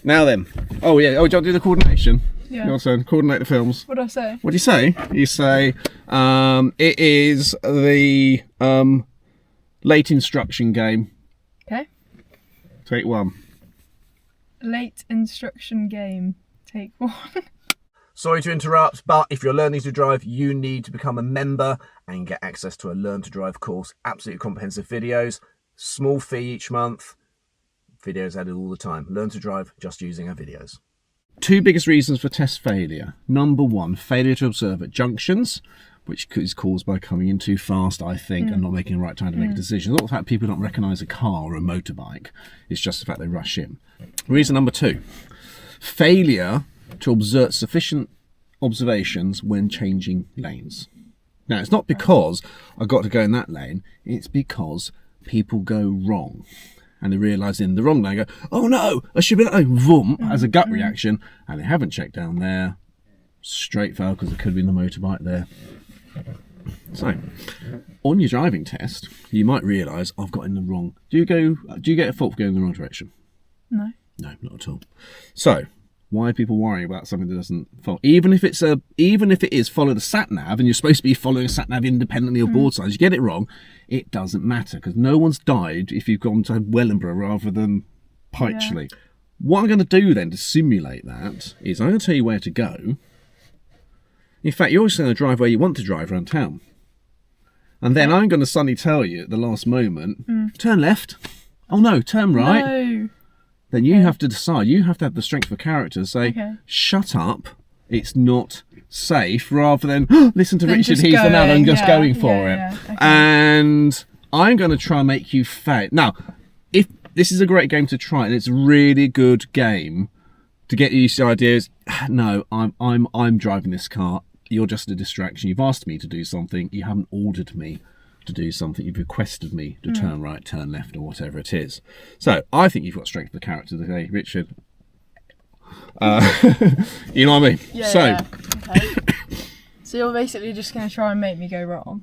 Now then. Oh yeah. Oh, do you want to do the coordination? Yeah. Your turn. Coordinate the films. What do I say? What do you say? You say it is the late instruction game. Okay. Take 1. Late instruction game. Take 1. Sorry to interrupt, but if you're learning to drive, you need to become a member and get access to a Learn to Drive course. Absolutely comprehensive videos, small fee each month, videos added all the time. Learn to drive just using our videos. 2 biggest reasons for test failure. Number 1, failure to observe at junctions, which is caused by coming in too fast, I think, and not making the right time to make a decision. It's not the fact people don't recognise a car or a motorbike. It's just the fact they rush in. Reason number 2, failure to observe sufficient observations when changing lanes. Now, it's not because I've got to go in that lane, it's because people go wrong. And they realise in the wrong lane, go, oh no, I should be like, vroom, as a gut reaction, and they haven't checked down there. Straight fail, because there could have been the motorbike there. So, on your driving test, you might realise I've got in the wrong. Do you get a fault for going in the wrong direction? No. No, not at all. So, why are people worrying about something that doesn't follow? Even if it is follow the sat nav, and you're supposed to be following a sat nav independently of board signs, you get it wrong, it doesn't matter, because no one's died if you've gone to Wellingborough rather than Pytchley. Yeah. What I'm going to do then to simulate that is I'm going to tell you where to go. In fact, you're just going to drive where you want to drive around town. And then I'm going to suddenly tell you at the last moment, turn left. Oh no, turn right. No. Then you have to decide, you have to have the strength of character to say, shut up, it's not safe, rather than listen to Richard, he's the man, and just going for it. Yeah. Okay. And I'm going to try and make you fail. Now, if this is a great game to try, and it's a really good game to get you used to ideas. No, I'm driving this car. You're just a distraction. You've asked me to do something. You haven't ordered me to do something. You've requested me to turn right, turn left, or whatever it is. So I think you've got strength of the character today, Richard. You know what I mean? Yeah. So, yeah. Okay. So you're basically just going to try and make me go wrong.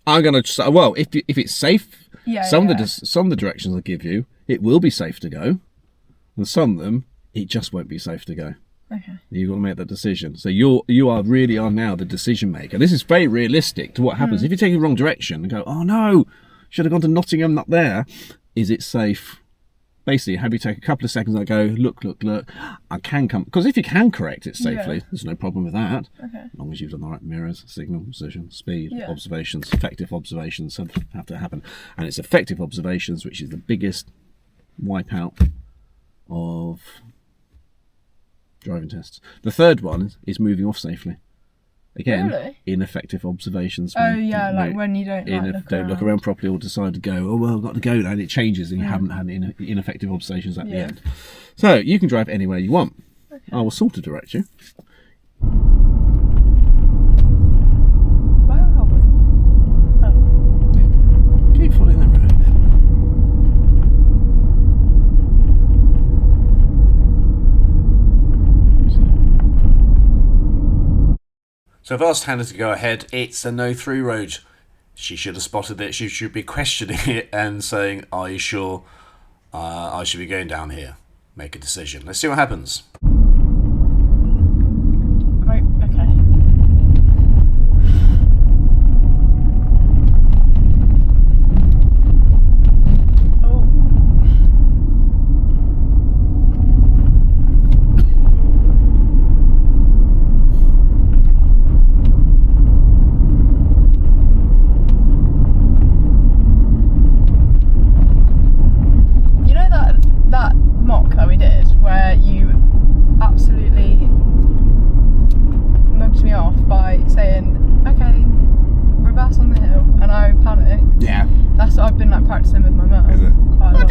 I'm going to. Well, if it's safe, some of the directions I give you, it will be safe to go, and some of them it just won't be safe to go. Okay. You've got to make that decision. So you really are now the decision maker. This is very realistic to what happens if you take the wrong direction and go, oh no, should have gone to Nottingham, not there. Is it safe? Basically, have you take a couple of seconds and go, look, I can come. Because if you can correct it safely, there's no problem with that. Okay. As long as you've done the right mirrors, signal, position, speed, observations, effective observations have to happen. And it's effective observations which is the biggest wipeout of driving tests. The third one is moving off safely. Again, ineffective observations. When you don't look around properly or decide to go, oh well, I've got to go now, and it changes and you haven't had ineffective observations at the end. So you can drive anywhere you want. Okay. I will sort of direct you. Where are we? Oh. Yeah. Keep following that road. So I've asked Hannah to go ahead. It's a no-through road. She should have spotted it. She should be questioning it and saying, are you sure I should be going down here? Make a decision. Let's see what happens. Right, okay.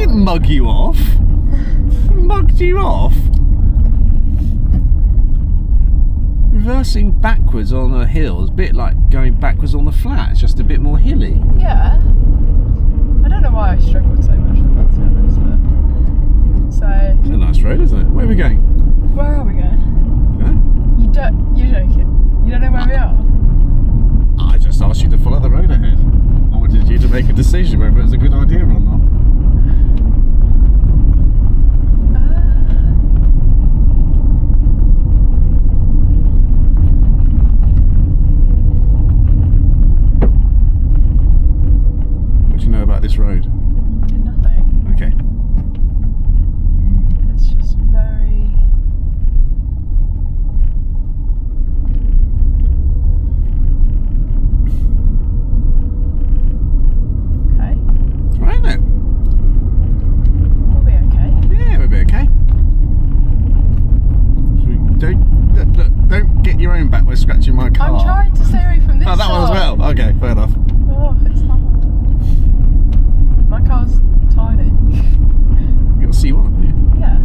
Mug you off? Mugged you off? Reversing backwards on a hill is a bit like going backwards on the flat. It's just a bit more hilly. Yeah. I don't know why I struggled so much with that, to be honest, but... So... It's a nice road, isn't it? Where are we going? Where are we going? Huh? You're joking. You don't know where we are? I just asked you to follow the road ahead. I wanted you to make a decision whether it's a good idea or not. Okay, fair enough. Oh, it's hard. My car's tiny. You got a C1, haven't you? Yeah.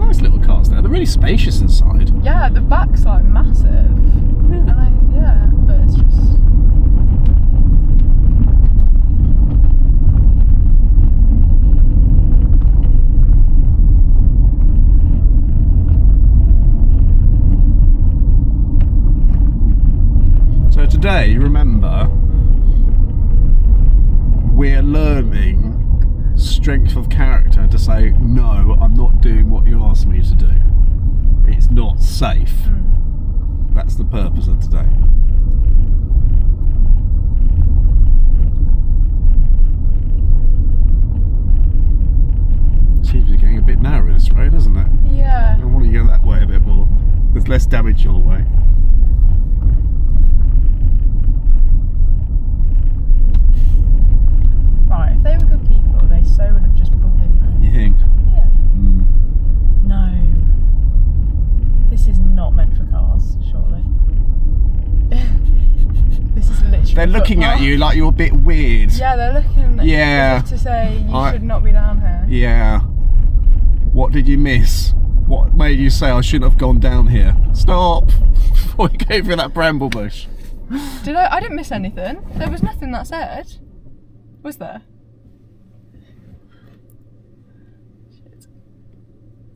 Nice little cars there. They're really spacious inside. Yeah, the back's like massive. Yeah. But it's just. So today, remember, we're learning strength of character to say, no, I'm not doing what you asked me to do. It's not safe. That's the purpose of today. Seems to be getting a bit narrow this road, doesn't it? Yeah. I want to go that way a bit more. There's less damage your way. Right, if they were good people, they so would have just pulled in there. You think? Yeah. Mm. No. This is not meant for cars, surely. This is literally. They're looking at you like you're a bit weird. Yeah, they're looking at Yeah. you to say you should not be down here. Yeah. What did you miss? What made you say I shouldn't have gone down here? Stop! Before you go through that bramble bush. Did I? I didn't miss anything. There was nothing that said. Was there?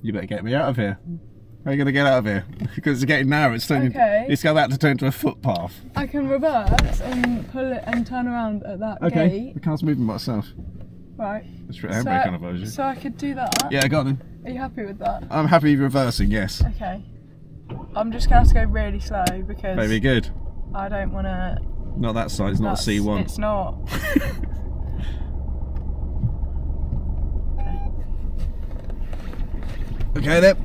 You better get me out of here. How are you going to get out of here? Because it's getting narrow. It's turning. Okay. It's about to turn to a footpath. I can reverse and pull it and turn around at that Okay. gate. The car's moving by itself. Right. It's for handbrake on a version. So I could do that. Yeah, go on then. Are you happy with that? I'm happy reversing. Yes. Okay. I'm just gonna have to go really slow because Very good. I don't want to. Not that side. It's not a C1. It's not. Okay then.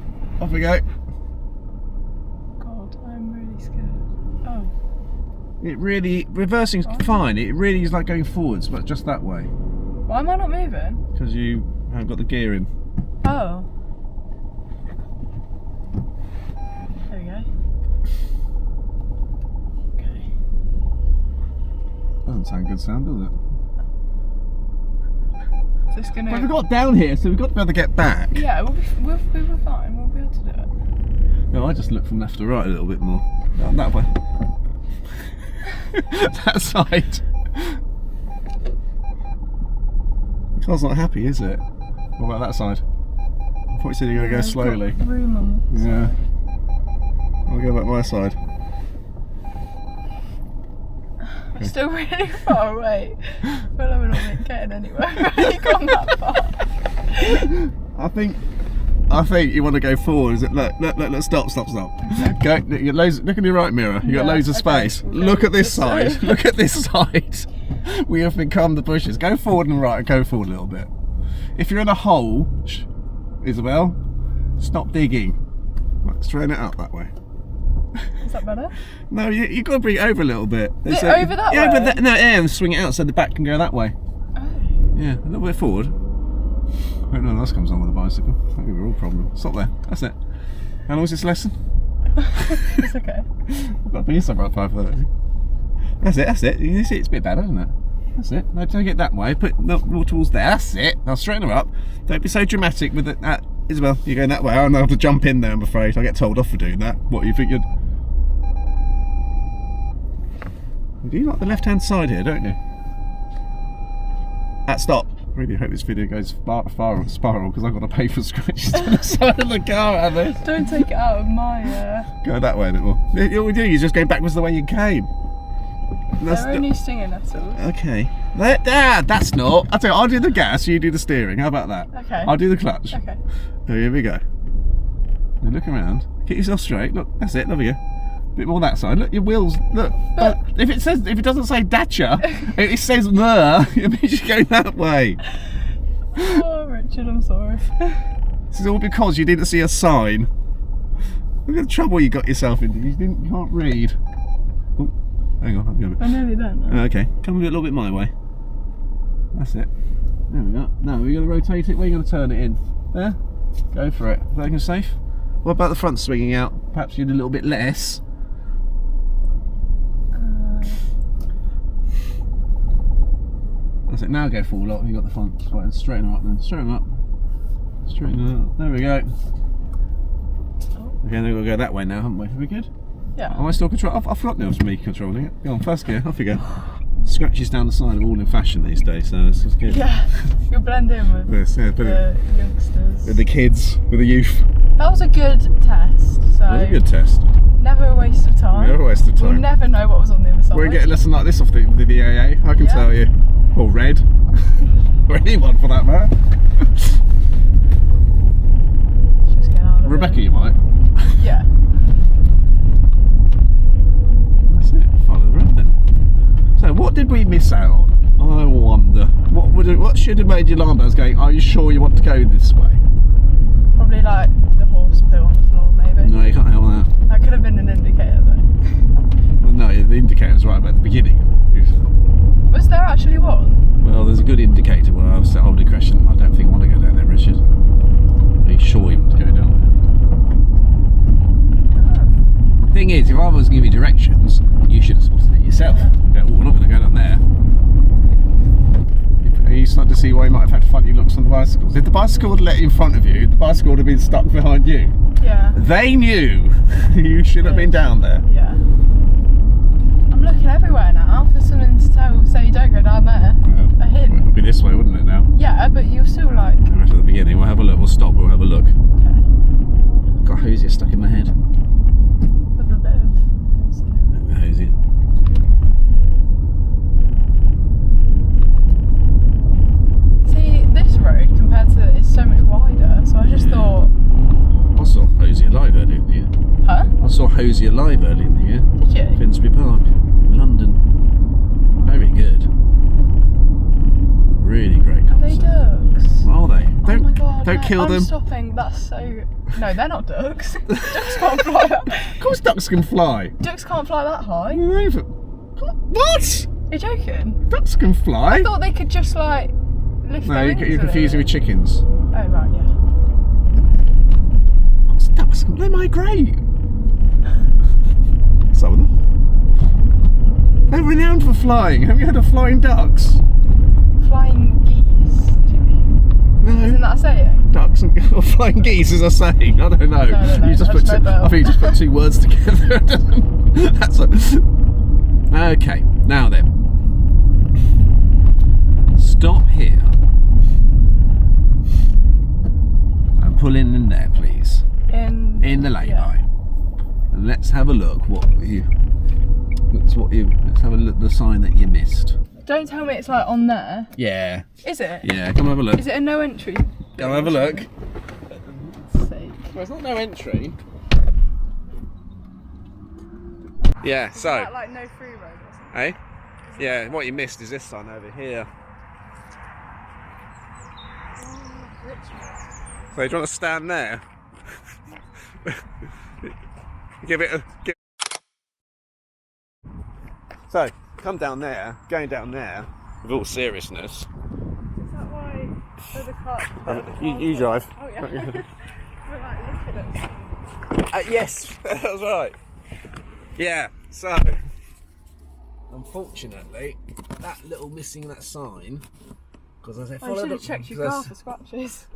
Off we go. God, I'm really scared. Oh. It really reversing's fine. It really is like going forwards, but just that way. Why am I not moving? Because you haven't got the gear in. Oh. There we go. Okay. Doesn't sound good sound, does it? Is this gonna? Well, we've got down here, so we've got to be able to get back. Yeah, we'll be fine. We'll be able to do it. No, I just look from left to right a little bit more. Down that way. That side. The car's not happy, is it? What about that side? I thought you said you were going to go slowly. Room on. Yeah. I'll go back my side. We're still really far away. I feel like we're not getting anywhere. We've only gone that far. I think you want to go forward. Is it? Look, stop. Go. Look in your right mirror. You got loads of space. Okay. Look at this side. Look at this side. We have become the bushes. Go forward and right. Go forward a little bit. If you're in a hole, Isabel, stop digging. Right, straighten it up that way. Is that better? No, you've got to bring it over a little bit. Is it over that yeah, way? but and swing it out so the back can go that way. Oh. Yeah, a little bit forward. Hope no one else comes on with a bicycle. That'd be a real problem. Stop there. That's it. How long is this lesson? It's okay. I've got to be somewhere at 5:30. That's it. You see, it's a bit better, isn't it? That's it. No, take it that way. Put more towards there. That's it. Now straighten her up. Don't be so dramatic with it. Isabel, you're going that way. I'll have to jump in there, I'm afraid. I get told off for doing that. What, you think you'd... You do like the left-hand side here, don't you? Stop. I really hope this video goes spiral because I've got to pay for scratches on the side of the car out of this. Don't take it out of my. Go that way a bit more. What we do, you're just going backwards the way you came. They're only stinging nettles. Okay. That's not. I'll tell you, I'll do the gas, you do the steering. How about that? Okay. I'll do the clutch. Okay. So here we go. Now look around. Keep yourself straight. Look, that's it. There we go. A bit more that side. Look, your wheels. Look. But if it doesn't say Dacia, it says there. It means you're going that way. Oh, Richard, I'm sorry. This is all because you didn't see a sign. Look at the trouble you got yourself into. You can't read. Oh, hang on. I'll be a bit. I'm nearly done now. Okay, come a little bit my way. That's it. There we go. Now we're going to rotate it. Where are you going to turn it in? There. Go for it. Is that looking safe? What about the front swinging out? Perhaps you need a little bit less. That's it. Now go full lot. You got the front. Right, straighten her up then. Straighten her up. Straighten her up. There we go. Okay, then we've got to go that way now, haven't we? Are we good? Yeah. Am I still controlling? I forgot now it was me controlling it. Go on, first gear. Off you go. Scratches down the side are all in fashion these days, so it's good. Yeah. You'll blend in with Yes, yeah, the youngsters. with the kids, with the youth. That was a good test. So It was a good test. never a waste of time. Never a waste of We'll time. never know what was on the other side. We're getting a lesson like this off the AA, I can tell you. Or Red. Or anyone for that matter. Just get out of Rebecca, it. you might. Yeah. That's it. Follow the road then. So, what did we miss out on? I wonder. What should have made your alarm bells going, are you sure you want to go this way? Probably like the horse poo on the floor, maybe. No, you can't help that. That could have been an indicator though. Well, no, the indicator's right about the beginning. Was there actually one? Well, there's a good indicator when I was at Old Crescent. I don't think I want to go down there, Richard. Are you sure you want to go down there? Thing is, if I was giving you directions, you should have spotted it yourself. Go, oh, we're not going to go down there. Are you starting to see why you might have had funny looks on the bicycles? If the bicycle had let in front of you, the bicycle would have been stuck behind you. Yeah. They knew you should have been down there. Yeah. I'm looking everywhere now for something to say don't go down there. Well, A hint. it would be this way, wouldn't it now? Yeah, but you're still like. Right at the beginning, we'll have a look. We'll stop. We'll have a look. Okay. Got a hosier stuck in my head. With a bit of. A hosier. See, this road compared to is so much wider, so I just thought. I saw Hosier live earlier in the year. Huh? I saw Hosier live earlier in the year. Did you? Finsbury Park, London. Very good. Really great Are they concert. ducks? Are they? Oh Don't, my god. don't no, kill I'm them. stopping. That's so. No, they're not ducks. Ducks can't fly that. Of course ducks can fly. Ducks can't fly that high. What? You're joking? Ducks can fly? I thought they could just like lift No, their you're wings a confusing with little. chickens. Oh right, yeah. What's ducks? They migrate. Some of them. They're renowned for flying. Have you heard of flying ducks? Flying geese, do you mean? No. Isn't that a saying? Ducks and or flying geese is a saying. I don't know. I don't know. You just I put just two, know I think you just put two words together. That's a, okay. Now then, stop here and pull in there, please. In the lay-by, and let's have a look. Let's have a look. The sign that you missed. Don't tell me it's like on there. Yeah. Is it? Yeah. Come have a look. Is it a no entry? Come have a look. Sake. Well, it's not no entry. Yeah, so. Is that like no free road or something? Hey? Yeah, what you missed is this sign over here. So, do you want to stand there? Give it a. So, come down there, going down there, with all seriousness. Is that why the car? You drive. Oh yeah. We're like looking at. Yes, that was right. Yeah, so unfortunately, that little missing that sign, because as I I followed should up, have checked your car for scratches.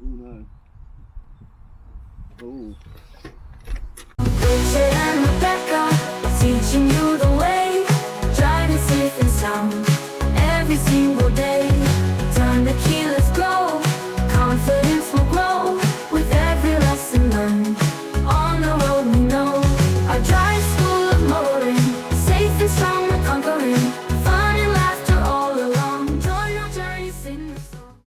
Oh no. Oh.